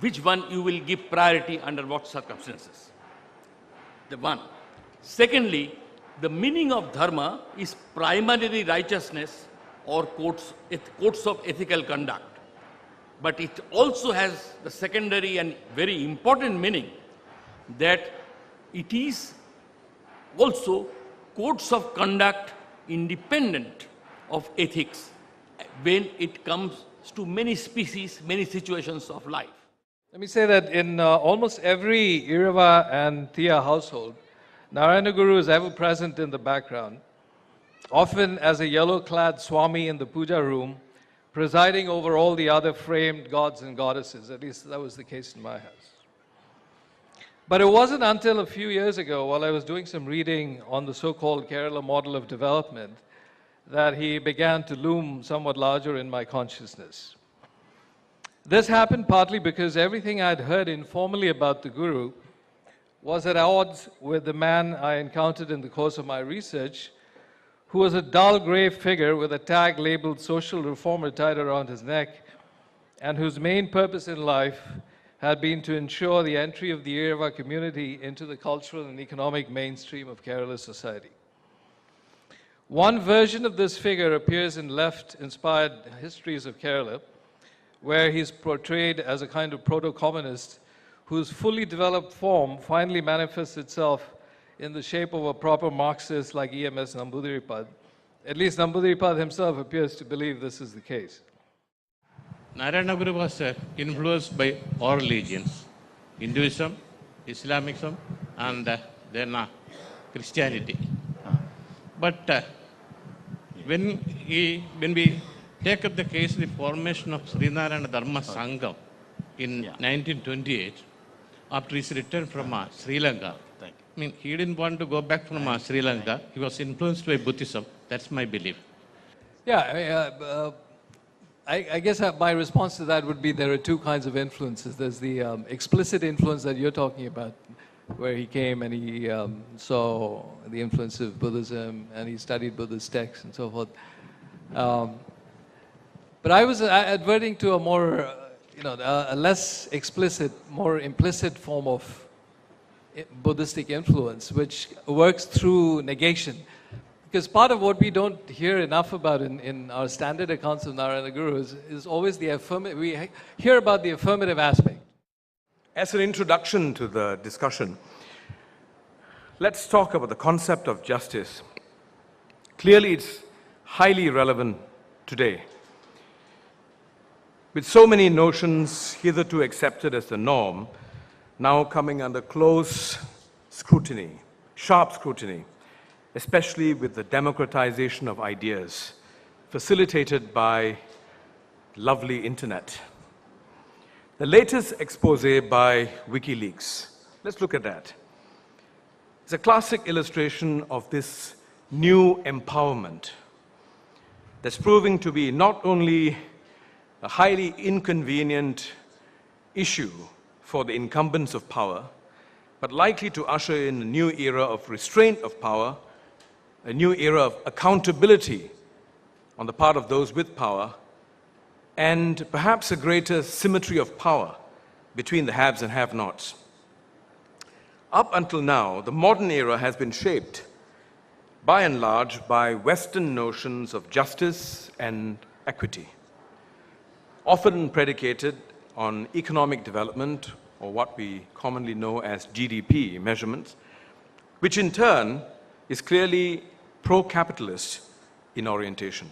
which one you will give priority under what circumstances. The one. Secondly, the meaning of dharma is primarily righteousness or codes of ethical conduct. But it also has the secondary and very important meaning that it is also codes of conduct independent of ethics when it comes to many species, many situations of life. Let me say that in almost every Irava and Thea household, Narayana Guru is ever present in the background, often as a yellow-clad Swami in the puja room, presiding over all the other framed gods and goddesses. At least that was the case in my house. But it wasn't until a few years ago, while I was doing some reading on the so-called Kerala model of development, that he began to loom somewhat larger in my consciousness. This happened partly because everything I'd heard informally about the Guru was at odds with the man I encountered in the course of my research, who was a dull grey figure with a tag labeled social reformer tied around his neck, and whose main purpose in life had been to ensure the entry of the Irava community into the cultural and economic mainstream of Kerala society. One version of this figure appears in left-inspired histories of Kerala, where he's portrayed as a kind of proto-communist whose fully developed form finally manifests itself in the shape of a proper Marxist like EMS Namboodiripad. At least Namboodiripad himself appears to believe this is the case. Narayana Guru was influenced by all religions, Hinduism, Islamism, and then Christianity. But when we take up the case of the formation of SREE NARAYANA Dharma Sangam in 1928, after his return from Sri Lanka, I mean, he didn't want to go back from Sri Lanka. He was influenced by Buddhism. That's my belief. Yeah, I guess my response to that would be there are two kinds of influences. There's the explicit influence that you're talking about, where he came and he saw the influence of Buddhism and he studied Buddhist texts and so forth. But I was adverting to a more, a less explicit, more implicit form of Buddhistic influence, which works through negation. Because part of what we don't hear enough about in our standard accounts of Narayana Guru is always the affirmative. We hear about the affirmative aspect. As an introduction to the discussion, let's talk about the concept of justice. Clearly, it's highly relevant today. With so many notions hitherto accepted as the norm, now coming under close scrutiny, sharp scrutiny, especially with the democratization of ideas, facilitated by lovely internet. The latest expose by WikiLeaks, let's look at that. It's a classic illustration of this new empowerment that's proving to be not only a highly inconvenient issue for the incumbents of power, but likely to usher in a new era of restraint of power, a new era of accountability on the part of those with power, and perhaps a greater symmetry of power between the haves and have-nots. Up until now, the modern era has been shaped, by and large, by Western notions of justice and equity, often predicated on economic development, or what we commonly know as GDP measurements, which in turn is clearly pro-capitalist in orientation.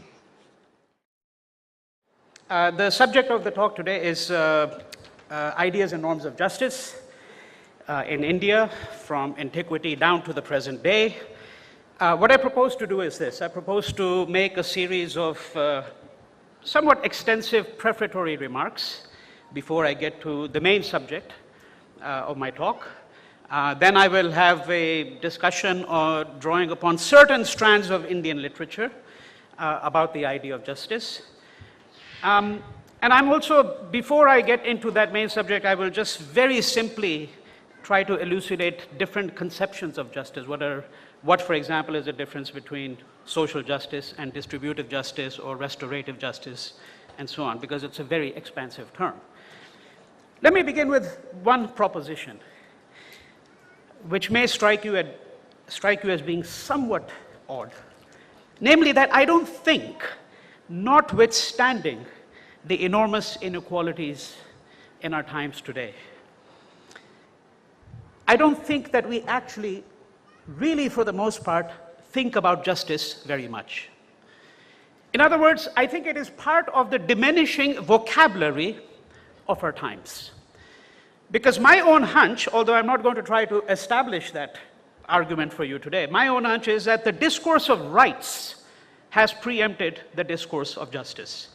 The subject of the talk today is ideas and norms of justice in India, from antiquity down to the present day. What I propose to do is this. I propose to make a series of somewhat extensive prefatory remarks before I get to the main subject of my talk. Then I will have a discussion drawing upon certain strands of Indian literature about the idea of justice. And I'm also, before I get into that main subject, I will just very simply try to elucidate different conceptions of justice. What, for example, is the difference between social justice and distributive justice or restorative justice and so on, because it's a very expansive term. Let me begin with one proposition, which may strike you as being somewhat odd. Namely that I don't think, notwithstanding the enormous inequalities in our times today, I don't think that we actually, really for the most part, think about justice very much. In other words, I think it is part of the diminishing vocabulary of our times. Because my own hunch, although I'm not going to try to establish that argument for you today, my own hunch is that the discourse of rights has preempted the discourse of justice.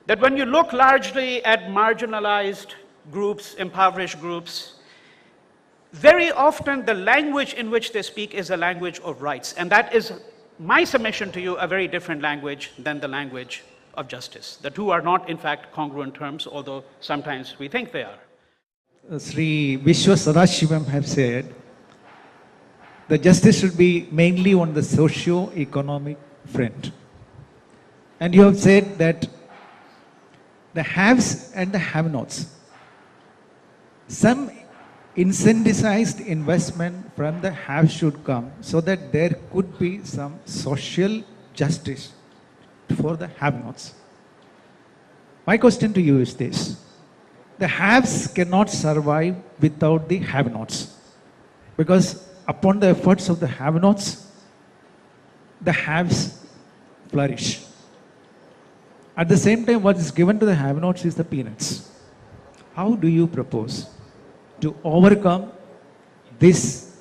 That when you look largely at marginalized groups, impoverished groups, very often the language in which they speak is a language of rights. And that is, my submission to you, a very different language than the language of justice. The two are not, in fact, congruent terms, although sometimes we think they are. Sri Vishwa Sadashivam have said, the justice should be mainly on the socio-economic front. And you have said that the haves and the have-nots, some incentivized investment from the haves should come so that there could be some social justice for the have-nots. My question to you is this: the haves cannot survive without the have-nots, because upon the efforts of the have-nots, the haves flourish. At the same time, what is given to the have-nots is the peanuts. How do you propose to overcome this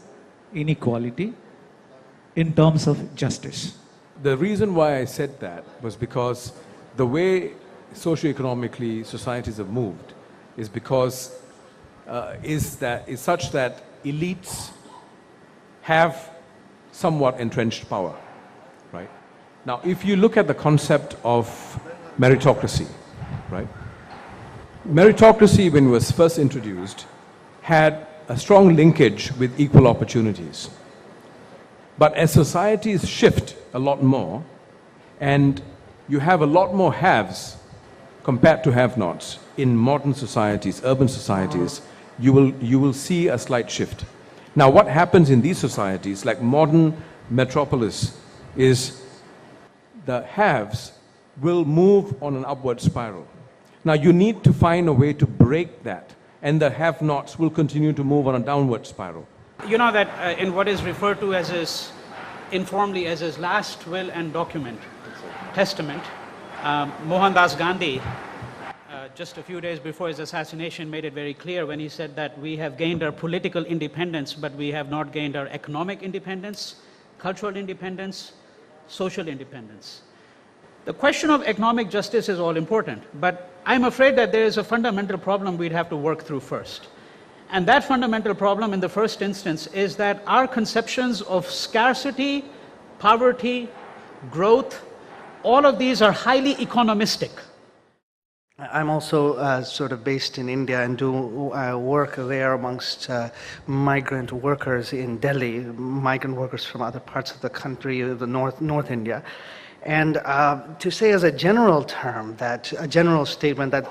inequality in terms of justice? The reason why I said that was because the way socioeconomically societies have moved is because is such that elites have somewhat entrenched power, right? Now, if you look at the concept of meritocracy, right? Meritocracy, when it was first introduced, had a strong linkage with equal opportunities. But as societies shift a lot more, and you have a lot more haves compared to have-nots in modern societies, urban societies, you will see a slight shift. Now, what happens in these societies, like modern metropolis, is the haves will move on an upward spiral. Now, you need to find a way to break that, and the have-nots will continue to move on a downward spiral. You know that in what is referred to as informally as his last will and testament, Mohandas Gandhi, just a few days before his assassination, made it very clear when he said that we have gained our political independence, but we have not gained our economic independence, cultural independence, social independence. The question of economic justice is all important, but I'm afraid that there is a fundamental problem we'd have to work through first. And that fundamental problem in the first instance is that our conceptions of scarcity, poverty, growth, all of these are highly economistic. I'm also sort of based in India and do work there amongst migrant workers in Delhi, migrant workers from other parts of the country, the North India. And to say as a general term, that a general statement that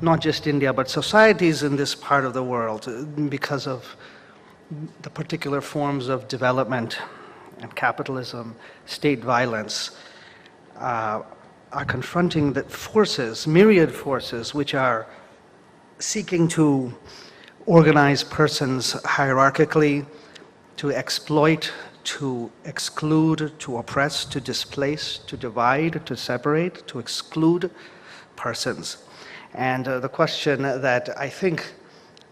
not just India, but societies in this part of the world, because of the particular forms of development and capitalism, state violence, are confronting the forces, myriad forces, which are seeking to organize persons hierarchically, to exploit, to exclude, to oppress, to displace, to divide, to separate, to exclude persons. And the question that I think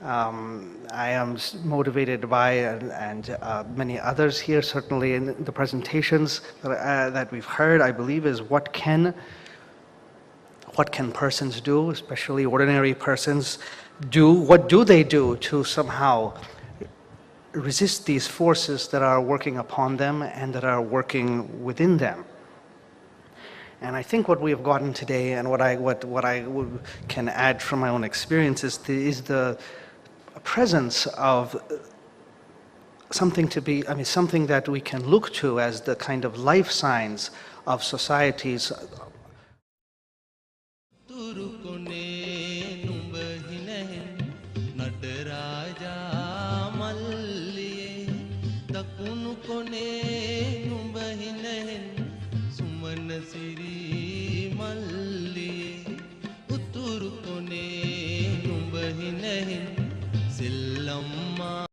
I am motivated by, and many others here, certainly in the presentations that we've heard, I believe, is what can persons do, especially ordinary persons, do? What do they do to somehow resist these forces that are working upon them and that are working within them? And I think what we have gotten today, and what I can add from my own experience, is the presence of something something that we can look to as the kind of life signs of societies. कोने